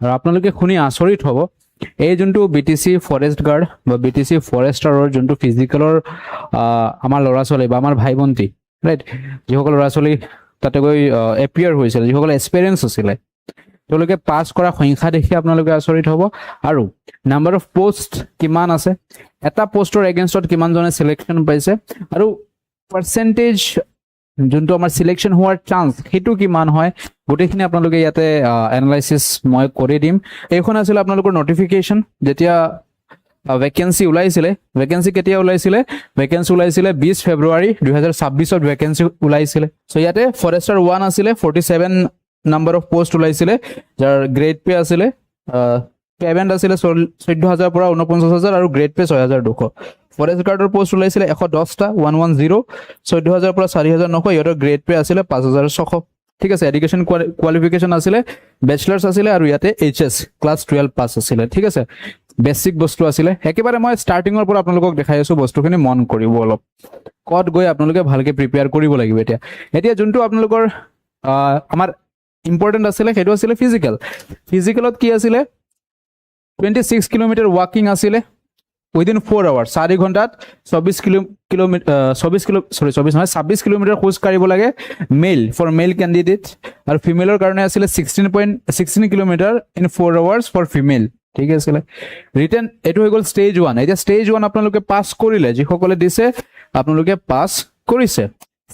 আৰু আপোনালোকে শুনি আচৰিত হ'ব এই যোনটো বিটিসি ফৰেষ্ট গাৰ্ড বা বিটিসি ফৰেষ্টাৰৰ যোনটো ফিজিকেলৰ আমাৰ ল'ৰা ছোৱালী বা আমাৰ ভাই ভণ্টি ৰাইট যিসকল ল'ৰা ছোৱালী তাতে গৈ এপিয়াৰ হৈছিল যিসকল এক্সপেৰিয়েঞ্চ আছিলে তেওঁলোকে পাছ কৰা সংখ্যা দেখি আপোনালোকে আচৰিত হ'ব আৰু নাম্বাৰ অফ পোষ্ট কিমান আছে এটা পোষ্টৰ এগেইনষ্টত কিমানজনে সিলেকশ্যন পাইছে আৰু পাৰ্চেন্টেজ যোনটো আমাৰ সিলেকশ্যন হোৱাৰ চান্স সেইটো কিমান হয় গোটেইখিনি আপোনালোকে ইয়াতে এনালাইসিস মই কৰি দিম এইখন আছিল আপোনালোকৰ নটিফিকেশন যেতিয়া ভ্যাকেন্সি ওলাইছিলে ভ্যাকেন্সি কেতিয়া ওলাইছিলে ভ্যাকেন্সি ওলাইছিলে 20 ফেব্ৰুৱাৰী 2026 ত ভ্যাকেন্সি ওলাইছিলে সো ইয়াতে ফৰেষ্টাৰ 1 আছিলে 47 নাম্বাৰ অফ পোষ্ট ওলাইছিলে যাৰ গ্ৰেড পে আছিলে পেমেন্ট আছিলে 14000 পৰা 49000 আৰু গ্ৰেড পে 6200 ফৰেষ্ট গাৰ্ডৰ পোষ্ট ওলাইছিলে 110টা 110 14000 পৰা 4900 ইয়াৰ গ্ৰেড পে আছিলে 5600 ঠিক আছে এডুকেশন কোৱালিফিকেশন আছিলে ব্যাচেলাৰ্স আছিলে আৰু ইয়াতে এইচএস ক্লাস 12 পাস আছিলে ঠিক আছে বেসিক বস্তু আছিলে একেবাৰে মই ষ্টাৰ্টিংৰ পৰা আপোনালোকক দেখাই আছো বস্তুখিনি মন কৰিব অলপ কত গৈ আপোনালোকে ভালকে প্ৰিপেয়াৰ কৰিব লাগিব এতিয়া যোনটো আপোনালোকৰ আমাৰ ইম্পৰ্টেন্ট আছিলে সেইটো আছিলে ফিজিকেলত কি আছিলে 26 কিলোমিটাৰ ওয়াকিং আছিলে within 4 hours 4 ঘন্টাত 26 কিলোমিটাৰ খোজ কাঢ়িব লাগে মেল ফৰ মেল ক্যান্ডিডেট আৰু ফিমেলৰ কাৰণে আছিলে 16 kilometre in 4 hours for female ঠিক আছে ৰিটেন এটো হৈ গল স্টেজ 1 এতিয়া স্টেজ 1 আপোনালোকে পাস কৰিলে যি সকলে দিছে আপোনালোকে পাস কৰিছে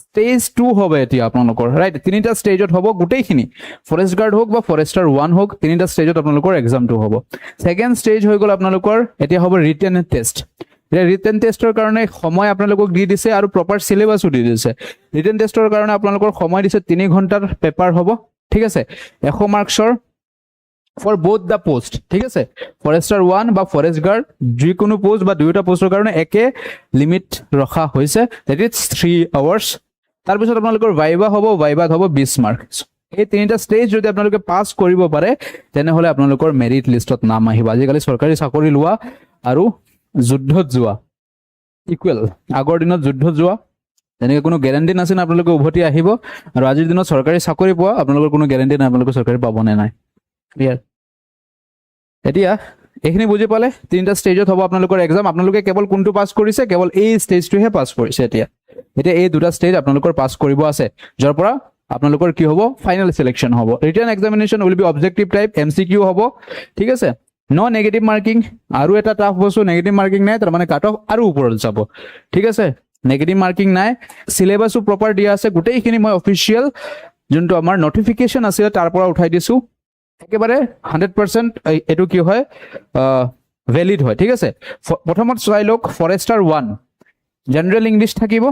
স্টেজ 2 হবে এতিয়া আপোনালোকৰ ৰাইট তিনিটা ষ্টেজত হ'ব গোটেইখিনি ফৰেষ্ট গাৰ্ড হোক বা ফৰেষ্টাৰ 1 হোক তিনিটা ষ্টেজত আপোনালোকৰ এক্সামটো হ'ব সেকেন্ড ষ্টেজ হৈ গল আপোনালোকৰ এতিয়া হ'ব ৰিটেন টেষ্ট ৰিটেন টেষ্টৰ কাৰণে সময় আপোনালোকক দি দিছে আৰু প্ৰপাৰ সিলেবাসও দি দিছে ৰিটেন টেষ্টৰ কাৰণে আপোনালোকৰ সময় দিছে 3 ঘণ্টাৰ পেপাৰ হ'ব ঠিক আছে 100 মাৰ্কছৰ for both the post ঠিক আছে ফৰেষ্টাৰ 1 বা ফৰেষ্ট গাৰ্ড যিকোনো পোষ্ট বা দুইটা পোষ্টৰ কাৰণে একে লিমিট ৰখা হৈছে that is 3 hours তাৰ পিছত আপোনালোকৰ ভাইবা হ'ব ভাইবাত হ'ব 20 মাৰ্ক এই তিনিটা ষ্টেজ যদি আপোনালোকে পাস কৰিব পাৰে তেনেহলে আপোনালোকৰ মেৰিট লিষ্টত নাম আহিব আজিকালি চৰকাৰী চাকৰি লোৱা আৰু যুদ্ধত যোৱা ইকুৱেল আগৰ দিনত যুদ্ধত যোৱা তেনেকৈ কোনো গ্যাৰান্টি নাছিল আপোনালোকে উভতি আহিব আৰু আজিৰ দিনত চৰকাৰী চাকৰি পোৱা আপোনালোকৰ কোনো গ্যাৰান্টি নাই আপোনালোকে চৰকাৰী পাব নে নাই ক্লিয়াৰ এতিয়া এইখিনি বুজি পালে তিনিটা ষ্টেজত হ'ব আপোনালোকৰ এক্সাম আপোনালোকে কেৱল কোনটো পাস কৰিছে কেৱল এই ষ্টেজটোহে পাস কৰিছে এতিয়া এই দুটা ষ্টেজ আপোনালোকৰ পাস কৰিব আছে যাৰ পৰা আপোনালোকৰ কি হ'ব ফাইনাল সিলেকশন হ'ব written examination will be objective type MCQ হ'ব ঠিক আছে নো নেগেটিভ মাৰ্কিং আৰু এটা টাফ বস্তু নেগেটিভ মাৰ্কিং নাই তাৰ মানে কাট অফ আৰু ওপৰত যাব ঠিক আছে নেগেটিভ মাৰ্কিং নাই সিলেবাসও প্ৰপাৰ দিয়া আছে গোটেইখিনি মই অফিচিয়েল যোনটো আমাৰ নটিফিকেশন আছে তাৰ পৰা উঠাই দিছো একেবাৰে 100% এটো কি হয় ভ্যালিড হয় ঠিক আছে প্ৰথমত চাই লওক ফৰেষ্টাৰ 1 জেনাৰেল ইংলিশ থাকিব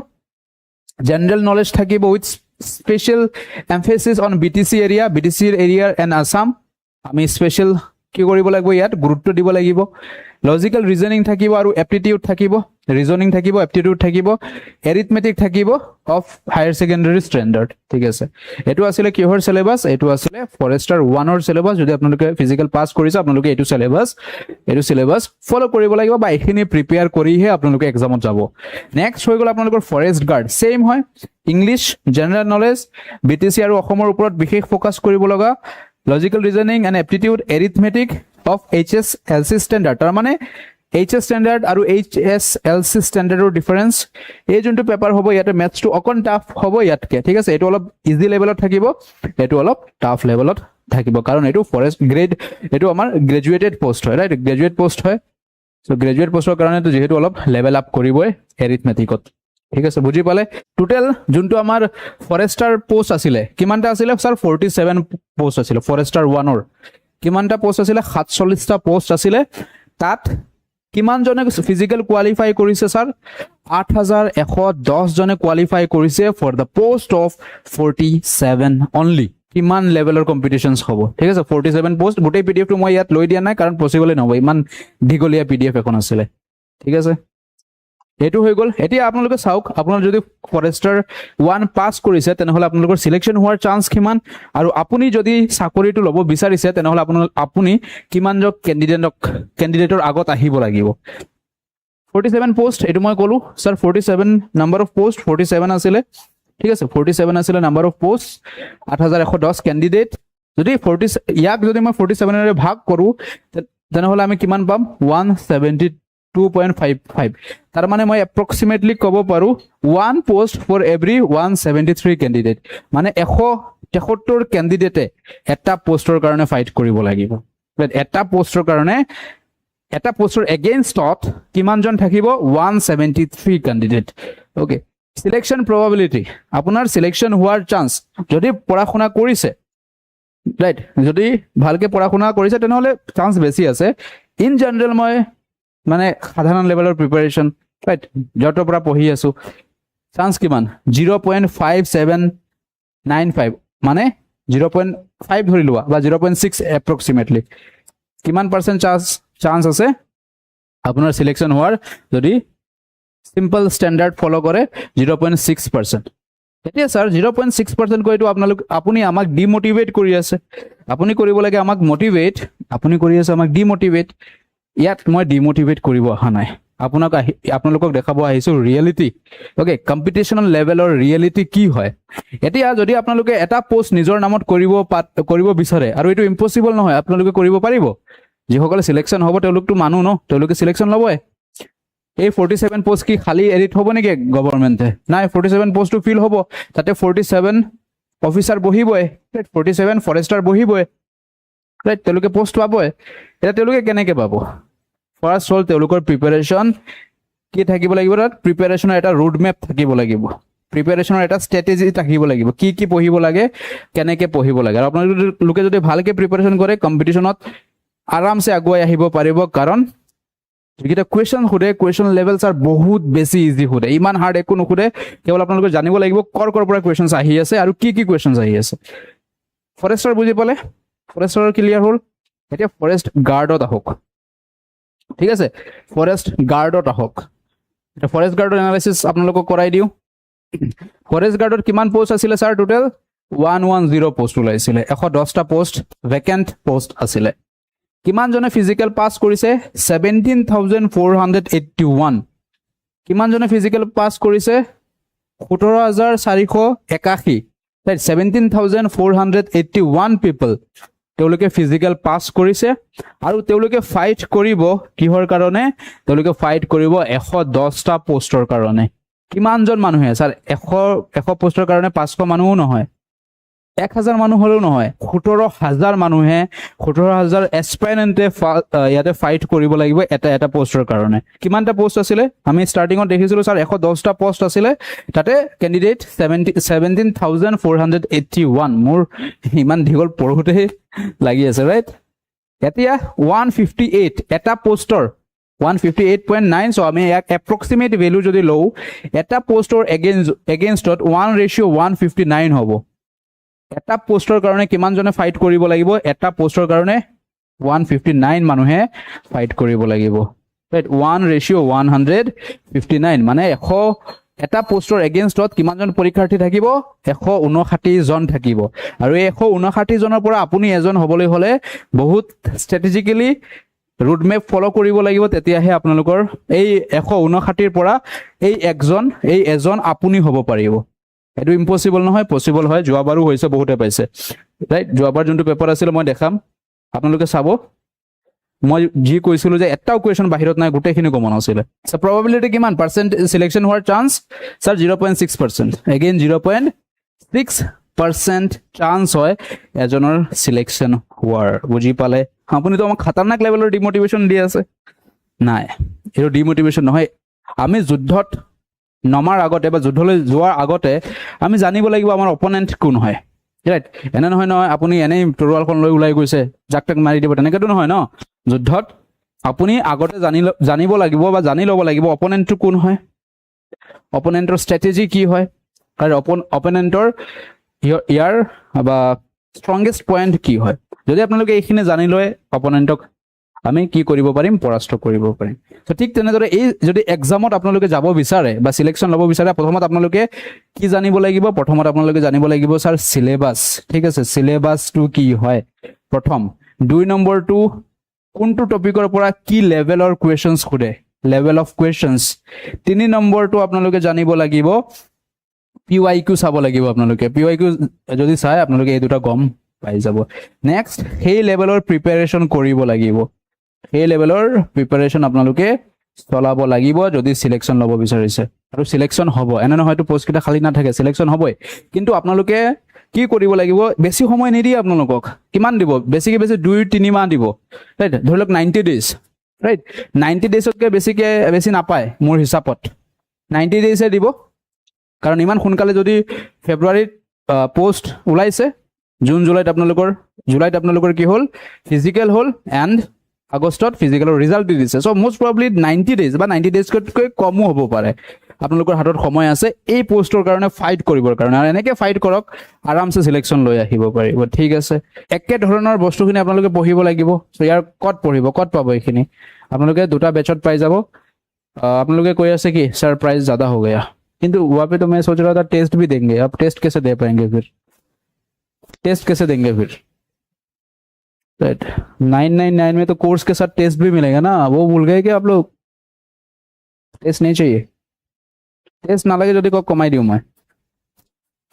জেনাৰেল নলেজ থাকিব with special emphasis on BTC area and Assam আমি স্পেশাল কি কৰিব লাগিব ইয়াত গুৰুত্ব দিব লাগিব লজিক্যাল ৰিজনিং থাকিব আৰু এপ্টিটিউড থাকিব ৰিজনিং থাকিব এপ্টিটিউড থাকিব এৰিথমেটিক থাকিব অফ হায়াৰ সেকেন্ডাৰী ষ্টেণ্ডাৰ্ড ঠিক আছে এটো আছিল কিহৰ সিলেবাস এটো আছিল ফৰেষ্টাৰ 1 ৰ সিলেবাস যদি আপোনালোকে ফিজিক্যাল পাস কৰিছে আপোনালোকে এটো সিলেবাস ফলো কৰিব লাগিব বা এখিনি প্ৰিপেয়াৰ কৰিহে আপোনালোকে এক্সামত যাব নেক্সট হৈ গল আপোনালোকৰ ফৰেষ্ট গাৰ্ড সেম হয় ইংলিশ জেনাৰেল নলেজ বিটিসি আৰু অসমৰ ওপৰত বিশেষ ফোকাস কৰিব লগা logical reasoning and aptitude arithmetic of HSLC standard তাৰ মানে HS স্ট্যান্ডাৰ্ড আৰু HSLC স্ট্যান্ডাৰ্ডৰ ডিফাৰেন্স এই যোনটো পেপাৰ হ'ব ইয়াতে ম্যাথছ টু অকন টাফ হ'ব ইয়াতকে ঠিক আছে এটো অলপ ইজি লেভেলত থাকিব এটো অলপ টাফ লেভেলত থাকিব কাৰণ এটো ফৰেষ্ট গ্ৰেড এটো আমাৰ গ্ৰেজুৱেটেড পোষ্ট হয় ৰাইট গ্ৰেজুৱেট পোষ্ট হয় সো গ্ৰেজুৱেট পোষ্টৰ কাৰণে তো যেহেতু অলপ লেভেল আপ কৰিবই এৰিথমেটিকত ঠিক আছে বুজি পালে টোটাল যোনটো আমাৰ ফৰেষ্টাৰ পোষ্ট আছিল কিমানটা আছিল স্যাৰ 47 পোষ্ট আছিল ফৰেষ্টাৰ 1 ৰ কিমানটা পোষ্ট আছিল 47টা পোষ্ট আছিল তাত কিমান জনে ফিজিক্যাল কোৱালিফাই কৰিছে স্যাৰ 8110 জনে কোৱালিফাই কৰিছে for the post of 47 only কিমান লেভেলৰ কম্পিটিশনস হ'ব ঠিক আছে 47 পোষ্ট গোটেই পিডিএফ টো মই ইয়াত লৈ দিয়া নাই কাৰণ পসিবল নহব ইমান দীঘলীয়া পিডিএফ এখন আছিল ঠিক আছে এটো হৈ গল এতিয়া আপোনালোকে চাওক আপোনাৰ যদি ফৰেষ্টাৰ 1 পাস কৰিছে তেনেহলে আপোনালোকৰ সিলেকশন হোৱাৰ চান্স কিমান আৰু আপুনি যদি চাকৰিটো লব বিচাৰিছে তেনেহলে আপুনি কিমান জন ক্যান্ডিডেটৰ আগত আহিব লাগিব 47 পোষ্ট এটো মই কলো স্যার 47 নাম্বার অফ পোষ্ট 47 আছিল ঠিক আছে 47 আছিল নাম্বার অফ পোষ্ট 8110 ক্যান্ডিডেট যদি 40 ইয়াক যদি মই 47 ৰে ভাগ কৰো তেনেহলে আমি কিমান পাম 172.55 তাৰ মানে মই এপ্ৰক্সিমেটলি ক'ব পাৰো 1 পোষ্ট ফৰ এভৰি 173 কেণ্ডিডেট মানে 173 কেণ্ডিডেটে এটা পোষ্টৰ কাৰণে ফাইট কৰিব লাগিব এটা পোষ্টৰ কাৰণে এটা পোষ্টৰ এগেইনষ্টত কিমানজন থাকিব 173 কেণ্ডিডেট ওকে সিলেকশন প্ৰবাবিলিটি আপোনাৰ সিলেকশন হোৱাৰ চান্স যদি পঢ়া শুনা কৰিছে ৰাইট যদি ভালকে পঢ়া শুনা কৰিছে তেনেহলে চান্স বেছি আছে ইন জেনাৰেল মই মানে সাধাৰণ লেভেলৰ প্ৰিপাৰেচন ৰাইট যতৰ পৰা পঢ়ি আছো চান্স কিমান 0.5795 মানে 0.5 ধৰি লোৱা বা 0.6 এপ্ৰক্সিমেটলি কিমান পাৰ্সেন্ট চান্স আছে আপোনাৰ সিলেকশন হোৱাৰ যদি সিম্পল স্ট্যান্ডাৰ্ড ফলো কৰে 0.6% এতিয়া স্যাৰ 0.6% কইটো আপুনি আমাক ডিমোটিভেট কৰি আছে আপুনি কৰিব লাগে আমাক মোটিভেট আপুনি কৰি আছে আমাক ডিমোটিভেট ইয়াত মই ডিমোটিভেট কৰিব অহা নাই আপোনালোকক দেখাব আহিছো ৰিয়েলিটি ওকে কম্পিটিশনাল লেভেলৰ ৰিয়েলিটি কি হয় এতিয়া যদি আপোনালোকে এটা পোষ্ট নিজৰ নামত কৰিব বিচাৰে আৰু এটো ইম্পসিবল নহয় আপোনালোকে কৰিব পাৰিব যিসকলে সিলেকশন হ'ব তেওঁলোকটো মানুহ ন তেওঁলোকে সিলেকশন ল'বই এই 47 পোষ্ট কি খালি এডিট হ'ব নেকি গভৰ্ণমেণ্টে নাই 47 পোষ্ট টু ফিল হ'ব তাতে 47 অফিচাৰ বহিবই 47 ফৰেষ্টাৰ বহিবই ৰাইট তেওঁলোকে পোষ্ট পাবই এটা তেওঁলোকে কেনেকৈ পাব ফাৰ্স্ট হল তেওঁলোকৰ প্ৰিপাৰেচন কি থাকিব লাগিব তাত প্ৰিপাৰেচনৰ এটা ৰোড মেপ থাকিব লাগিব প্ৰিপাৰেচনৰ এটা ষ্ট্ৰেটেজি থাকিব লাগিব কি পঢ়িব লাগে কেনেকৈ পঢ়িব লাগে আৰু আপোনালোকে যদি ভালকে প্ৰিপাৰেচন কৰে কম্পিটিশনত আৰামসে আগুৱাই আহিব পাৰিব কাৰণ যেটা কোয়েশ্চন খুদে কোয়েশ্চন লেভেলস আর বহুত বেশি ইজি খুদে ইমান হার্ড একো নুখুদে কেবল আপোনালোকে জানিব লাগিব কৰ পৰা কোয়েশ্চনস আহি আছে আৰু কি কোয়েশ্চনস আহি আছে ফৰেষ্টৰ বুজি পালে ফৰেষ্টৰ ক্লিয়াৰ হল এতিয়া ফৰেষ্ট গাৰ্ডত আহক ঠিক আছে ফৰেষ্ট গাৰ্ডত আহক এটা ফৰেষ্ট গাৰ্ডৰ এনালাইসিস আপোনালোকক কৰাই দিও ফৰেষ্ট গাৰ্ডত কিমান পোষ্ট আছিল স্যাৰ টোটাল 110 পোষ্ট ওলাইছিল 110টা পোষ্ট ভেকেন্ট পোষ্ট আছিল কিমান জনে ফিজিক্যাল পাস কৰিছে 17481 কিমান জনে ফিজিক্যাল পাস কৰিছে 17481 ৰাইট 17481 পিপল তেওঁলোকে ফিজিক্যাল পাস কৰিছে আৰু তেওঁলোকে ফাইট কৰিব কিহৰ কাৰণে তেওঁলোকে ফাইট কৰিব 110টা পোষ্টৰ কাৰণে কিমান জন মানুহে স্যাৰ 100 পোষ্টৰ কাৰণে 500 মানুহও নহয় 1000 মানুহ হলেও নহয় 17000 মানুহে 17000 এসপাইৰেন্টে ইয়াতে ফাইট কৰিব লাগিব এটা পোষ্টৰ কাৰণে কিমানটা পোষ্ট আছিল আমি স্টাৰ্টিংত দেখিছিলো স্যাৰ 110টা পোষ্ট আছিল তাতে ক্যান্ডিডেট 17481 মোৰ ইমান ঢিগল পঢ়োতে লাগি আছে ৰাইট এতিয়া 158 এটা পোষ্টৰ 158.9 সো আমি এক এপ্ৰক্সিমেট ভ্যালু যদি লও এটা পোষ্টৰ এগেইনষ্টত 1:159 হ'ব এটা পোষ্টৰ কাৰণে কিমান জনে ফাইট কৰিব লাগিব এটা পোষ্টৰ কাৰণে 159 মানুহে ফাইট কৰিব লাগিব ৰাইট 1:159 মানে 100 এটা পোষ্টৰ এগেইনষ্টত কিমান জন পৰীক্ষাৰ্থী থাকিব 159 জন থাকিব আৰু এই 159 জনৰ পৰা আপুনি এজন হ'বলৈ হলে বহুত ষ্ট্ৰেটেজিক্যালি ৰোড মেপ ফলো কৰিব লাগিব তেতিয়াহে আপোনালোকৰ এই 159 পৰা এই এজন আপুনি হ'ব পাৰিব এটো ইম্পসিবল নহয় পসিবল হয় যোৱাবাৰো হৈছে বহুতে পাইছে ৰাইট যোৱাবাৰ যোনটো পেপাৰ আছিল মই দেখাম আপোনালোকে চাব মই জি কৈছিলো যে এটাও কোৱেশ্চন বাহিৰত নাই গোটেইখিনি কমন আছিল সো প্ৰবাবিলিটি কিমান পাৰ্সেন্ট সিলেকশন হোৱাৰ চান্স স্যাৰ 0.6% এগেইন 0.6% চান্স হয় এজনৰ সিলেকশন হোৱাৰ বুজি পালে আপুনি তো আমাক খতৰনাক লেভেলৰ ডিমোটিভেশন দি আছে নাই এটো ডিমোটিভেশন নহয় আমি যুদ্ধত নমাৰ আগতে বা যুদ্ধলৈ যোৱাৰ আগতে আমি জানিব লাগিব আমাৰ অপোনেন্ট কোন হয় ৰাইট এনে নহয় আপুনি এনেই তৰোৱালখন লৈ ওলাই গৈছে জাকটাক মাৰি দিব তেনেকেতো নহয় ন যুদ্ধত আপুনি আগতে জানিব লাগিব বা জানি ল'ব লাগিব অপোনেন্টটো কোন হয় অপোনেন্টৰ ষ্ট্ৰেটেজি কি হয় আৰু অপোনেন্টৰ ইয়াৰ বা ষ্ট্ৰংগেষ্ট পইণ্ট কি হয় যদি আপোনালোকে এইখিনি জানি লয় অপোনেন্টক আমি কি কৰিব পাৰিম পৰাস্ত কৰিব পাৰিম তো ঠিক তেনেদৰে এই যদি এক্সামত আপোনালোকে যাব বিচাৰে বা সিলেকশন ল'ব বিচাৰে প্ৰথমত আপোনালোকে কি জানিব লাগিব প্ৰথমত আপোনালোকে জানিব লাগিব স্যাৰ সিলেবাস ঠিক আছে সিলেবাসটো কি হয় প্ৰথম 2 নম্বৰটো কোনটো টপিকৰ পৰা কি লেভেলৰ কোৱেশ্চনস খুদে লেভেল অফ কোৱেশ্চনস 3 নম্বৰটো আপোনালোকে জানিব লাগিব PYQ চাব লাগিব আপোনালোকে PYQ যদি চাই আপোনালোকে এই দুটা গম পাই যাব নেক্সট সেই লেভেলৰ প্ৰিপাৰেশ্যন কৰিব লাগিব সেই লেভেলৰ প্ৰিপাৰেশ্যন আপোনালোকে চলাব লাগিব যদি সিলেকশ্যন ল'ব বিচাৰিছে আৰু সিলেকশ্যন হ'ব এনে নহয়তো পোষ্টকেইটা খালী নাথাকে সিলেকশ্যন হ'বই কিন্তু আপোনালোকে কি কৰিব লাগিব বেছি সময় নিদিয়ে আপোনালোকক কিমান দিব বেছিকে বেছি 2-3 মাহ দিব ৰাইট ধৰি লওক 90 ডেজ ৰাইট 90 ডেজতকৈ বেছি নাপায় মোৰ হিচাপত 90 ডেজে দিব কাৰণ ইমান সোনকালে যদি ফেব্ৰুৱাৰীত পোষ্ট ওলাইছে জুলাইত আপোনালোকৰ কি হ'ল ফিজিকেল হ'ল এণ্ড আগষ্টত ফিজিকেলৰ ৰিজাল্ট দি দিছে চ' মোষ্ট প্ৰবলি 90 ডেজ বা 90 ডেজতকৈ কমো হ'ব পাৰে আপোনালোকৰ হাতত সময় আছে এই পোষ্টৰ কাৰণে ফাইট কৰিবৰ কাৰণে আৰু এনেকৈ ফাইট কৰক আৰামছে সিলেকশ্যন লৈ আহিব পাৰিব ঠিক আছে একে ধৰণৰ বস্তুখিনি আপোনালোকে পঢ়িব লাগিব চ' ইয়াৰ ক'ত পঢ়িব ক'ত পাব এইখিনি আপোনালোকে দুটা বেচত পাই যাব আপোনালোকে কৈ আছে কি सर प्राइस ज़्यादा हो गया किंतु वहाँ पे तो मैं सोच रहा था टेस्ट भी देंगे अब टेस्ट कैसे दे पाएंगे फिर टेस्ट कैसे देंगे फिर राइट 999 में तो कोर्स के साथ टेस्ट भी मिलेगा ना वो भूल गए कि आप लोग टेस्ट नहीं चाहिए টেষ্ট নালাগে যদি কক কমাই দিওঁ মই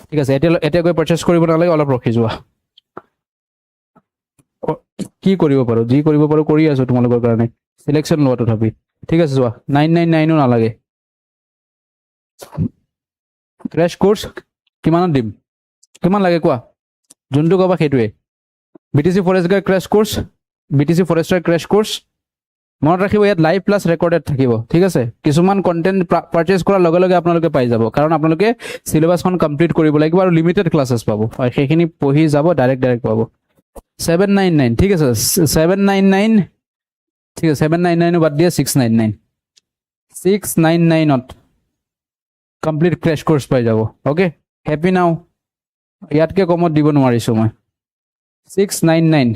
ঠিক আছে এতিয়া গৈ পাৰচেজ কৰিব নালাগে অলপ ৰখি যোৱা কি কৰিব পাৰো যি কৰিব পাৰো কৰি আছো তোমালোকৰ কাৰণে সিলেকশ্যন লোৱা তথাপি ঠিক আছে যোৱা 999 নালাগে ক্ৰেছ কোৰ্স কিমানত দিম কিমান লাগে কোৱা যোনটো কবা সেইটোৱে BTC forest guard crash course BTC Forester crash course মনত ৰাখিব ইয়াত লাইভ প্লাছ ৰেকৰ্ডেড থাকিব ঠিক আছে কিছুমান কন্টেন্ট পাৰচেজ কৰাৰ লগে লগে আপোনালোকে পাই যাব কাৰণ আপোনালোকে সিলেবাসখন কমপ্লিট কৰিব লাগিব আৰু লিমিটেড ক্লাसेस পাব আৰু সেইখিনি পঢ়ি যাব ডাইৰেক্ট পাব 799 ঠিক আছে 799 ঠিক আছে 799 বাদ দিয়া 699 699 ত কমপ্লিট ক্ৰেশ কোৰ্স পাই যাব ওকে হ্যাপি নাও ইয়াতকে কমত দিব নোৱাৰিছো মই 699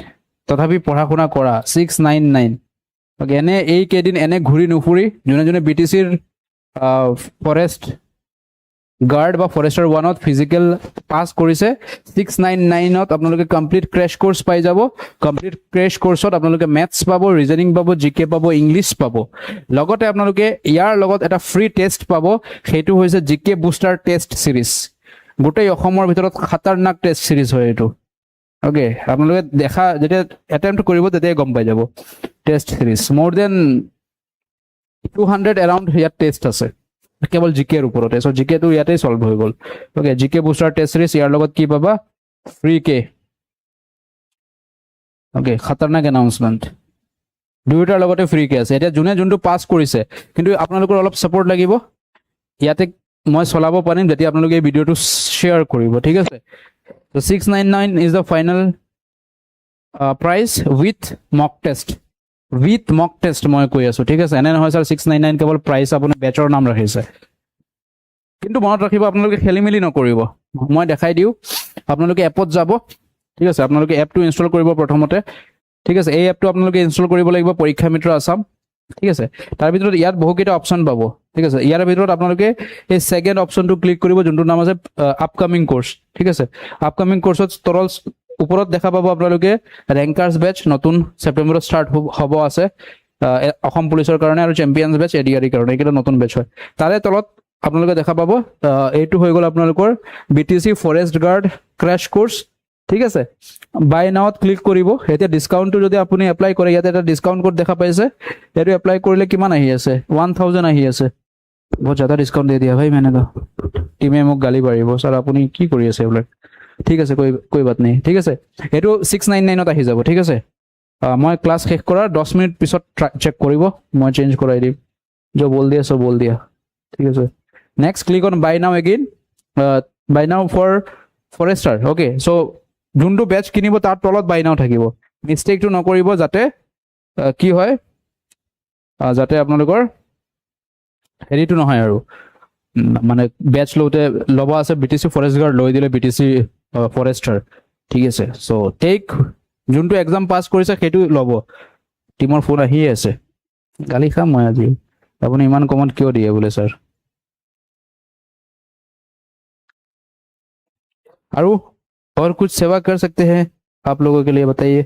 তথাপি পঢ়া শুনা কৰা 699 ওকে এনে এই কেদিন এনে ঘুৰি নুফুৰি যোনে বিটিসিৰ ফৰেষ্ট গাৰ্ড বা ফৰেষ্টাৰ 1 ত ফিজিক্যাল পাস কৰিছে 699 ত আপোনালোকে কমপ্লিট ক্ৰেশ কোৰ্স পাই যাব কমপ্লিট ক্ৰেশ কোৰ্সত আপোনালোকে ম্যাথছ পাব ৰিজনিং পাব জিকে পাব ইংলিশ পাব লগতে আপোনালোকে ইয়াৰ লগত এটা ফ্ৰী টেষ্ট পাব সেইটো হৈছে জিকে বুষ্টাৰ টেষ্ট সিৰিজ গোটেই অসমৰ ভিতৰত খতৰনাক টেষ্ট সিৰিজ হয় এটো ওকে আপোনালোকে দেখা যেতিয়া অ্যাটেম্পট কৰিব তেতিয়া গম পাই যাব টেষ্ট সিৰিজ মোৰ দেন 200 এৰাউণ্ড ইয়াত টেষ্ট আছে কেৱল জিকেৰ ওপৰতে সো জিকে টো ইয়াতে সলভ হৈ গল ওকে জিকে বুষ্টাৰ টেষ্ট সিৰিজ ইয়াৰ লগত কি পাবা ফ্ৰী কে ওকে খতৰনাক এনাউন্সমেন্ট দুইটাৰ লগতে ফ্ৰী কে আছে এটা যোনটো পাস কৰিছে কিন্তু আপোনালোকৰ অলপ সাপোৰ্ট লাগিব ইয়াতে মই চলাব পাৰিম যেতিয়া আপোনালোকে এই ভিডিওটো শেয়াৰ কৰিব ঠিক আছে so 699 is the final price with mock test মই কৈ আছো ঠিক আছে এনে নহয় স্যার 699 কেৱল প্ৰাইস আপুনি বেচৰ নাম ৰাখিছে কিন্তু মনত ৰাখিব আপোনালোকে খেলিমেলি নকৰিব মই দেখাই দিও আপোনালোকে এপত যাব ঠিক আছে আপোনালোকে এপটো ইনষ্টল কৰিব প্ৰথমতে ঠিক আছে এই এপটো আপোনালোকে ইনষ্টল কৰিব লাগিব পৰীক্ষা মিত্ৰ আসাম ঠিক আছে তাৰ ভিতৰত ইয়াত বহুকেইটা অপচন পাব ঠিক আছে ইয়াৰ ভিতৰত আপোনালোকে এই সেকেন্ড অপচনটো ক্লিক কৰিব যোনটো নাম আছে আপকামিং কোৰ্স ঠিক আছে আপকামিং কোৰ্সত তৰল ওপৰত দেখা পাব আপোনালোকে ৰেংকাৰ্স বেচ নতুন সেপ্টেম্বৰত স্টাৰ্ট হ'ব আছে অসম পুলিচৰ কাৰণে আৰু চেম্পিয়নছ বেচ এডিআৰই কাৰণে এটা নতুন বেচ হয় তাৰে তলত আপোনালোকে দেখা পাব এইটো হৈ গল আপোনালোকৰ বিটিসি ফৰেষ্ট গাৰ্ড ক্ৰেশ কোৰ্স ঠিক আছে বাই নাওত ক্লিক কৰিব এতিয়া ডিসকাউন্টটো যদি আপুনি এপ্লাই কৰে ইয়াতে এটা ডিসকাউন্ট কোড দেখা পাইছে এটো এপ্লাই কৰিলে কিমান আহি আছে 1000 আহি আছে বহুত ज्यादा ডিসকাউন্ট দি দিয়া ভাই মানে তো টিমে মোক গালি পাৰিব স্যাৰ আপুনি কি কৰি আছে এবিলাক ঠিক আছে कोई बात नहीं ঠিক আছে এটো 699 ত আহি যাব ঠিক আছে মই ক্লাস শেষ কৰাৰ 10 মিনিট পিছত চেক কৰিব মই চেঞ্জ কৰাই দিম जो बोल दिया सो बोल दिया ঠিক আছে নেক্সট ক্লিক অন বাই নাও এগেইন বাই নাও ফৰ ফৰেষ্টাৰ ওকে সো যোনটো বেচ কিনিব তাৰ তলত বাই নাও থাকিব মিস্টেকটো নকৰিব যাতে কি হয় যাতে আপোনালোকৰ হেৰিটো নহয় আৰু মানে বেচ লওতে লবা আছে বিটিসি ফৰেষ্ট গাৰ্ড লৈ দিলে বিটিসি ফৰেষ্টাৰ ঠিক আছে সো টেক যোনটো এক্সাম পাস কৰিছে সেইটো লব টিমৰ ফোন আহি আছে গালি খাম মই আজি আপুনি ইমান কমেন্ট কিয় দিয়ে बोले सर और कुछ सेवा कर सकते हैं आप लोगों के लिए बताइए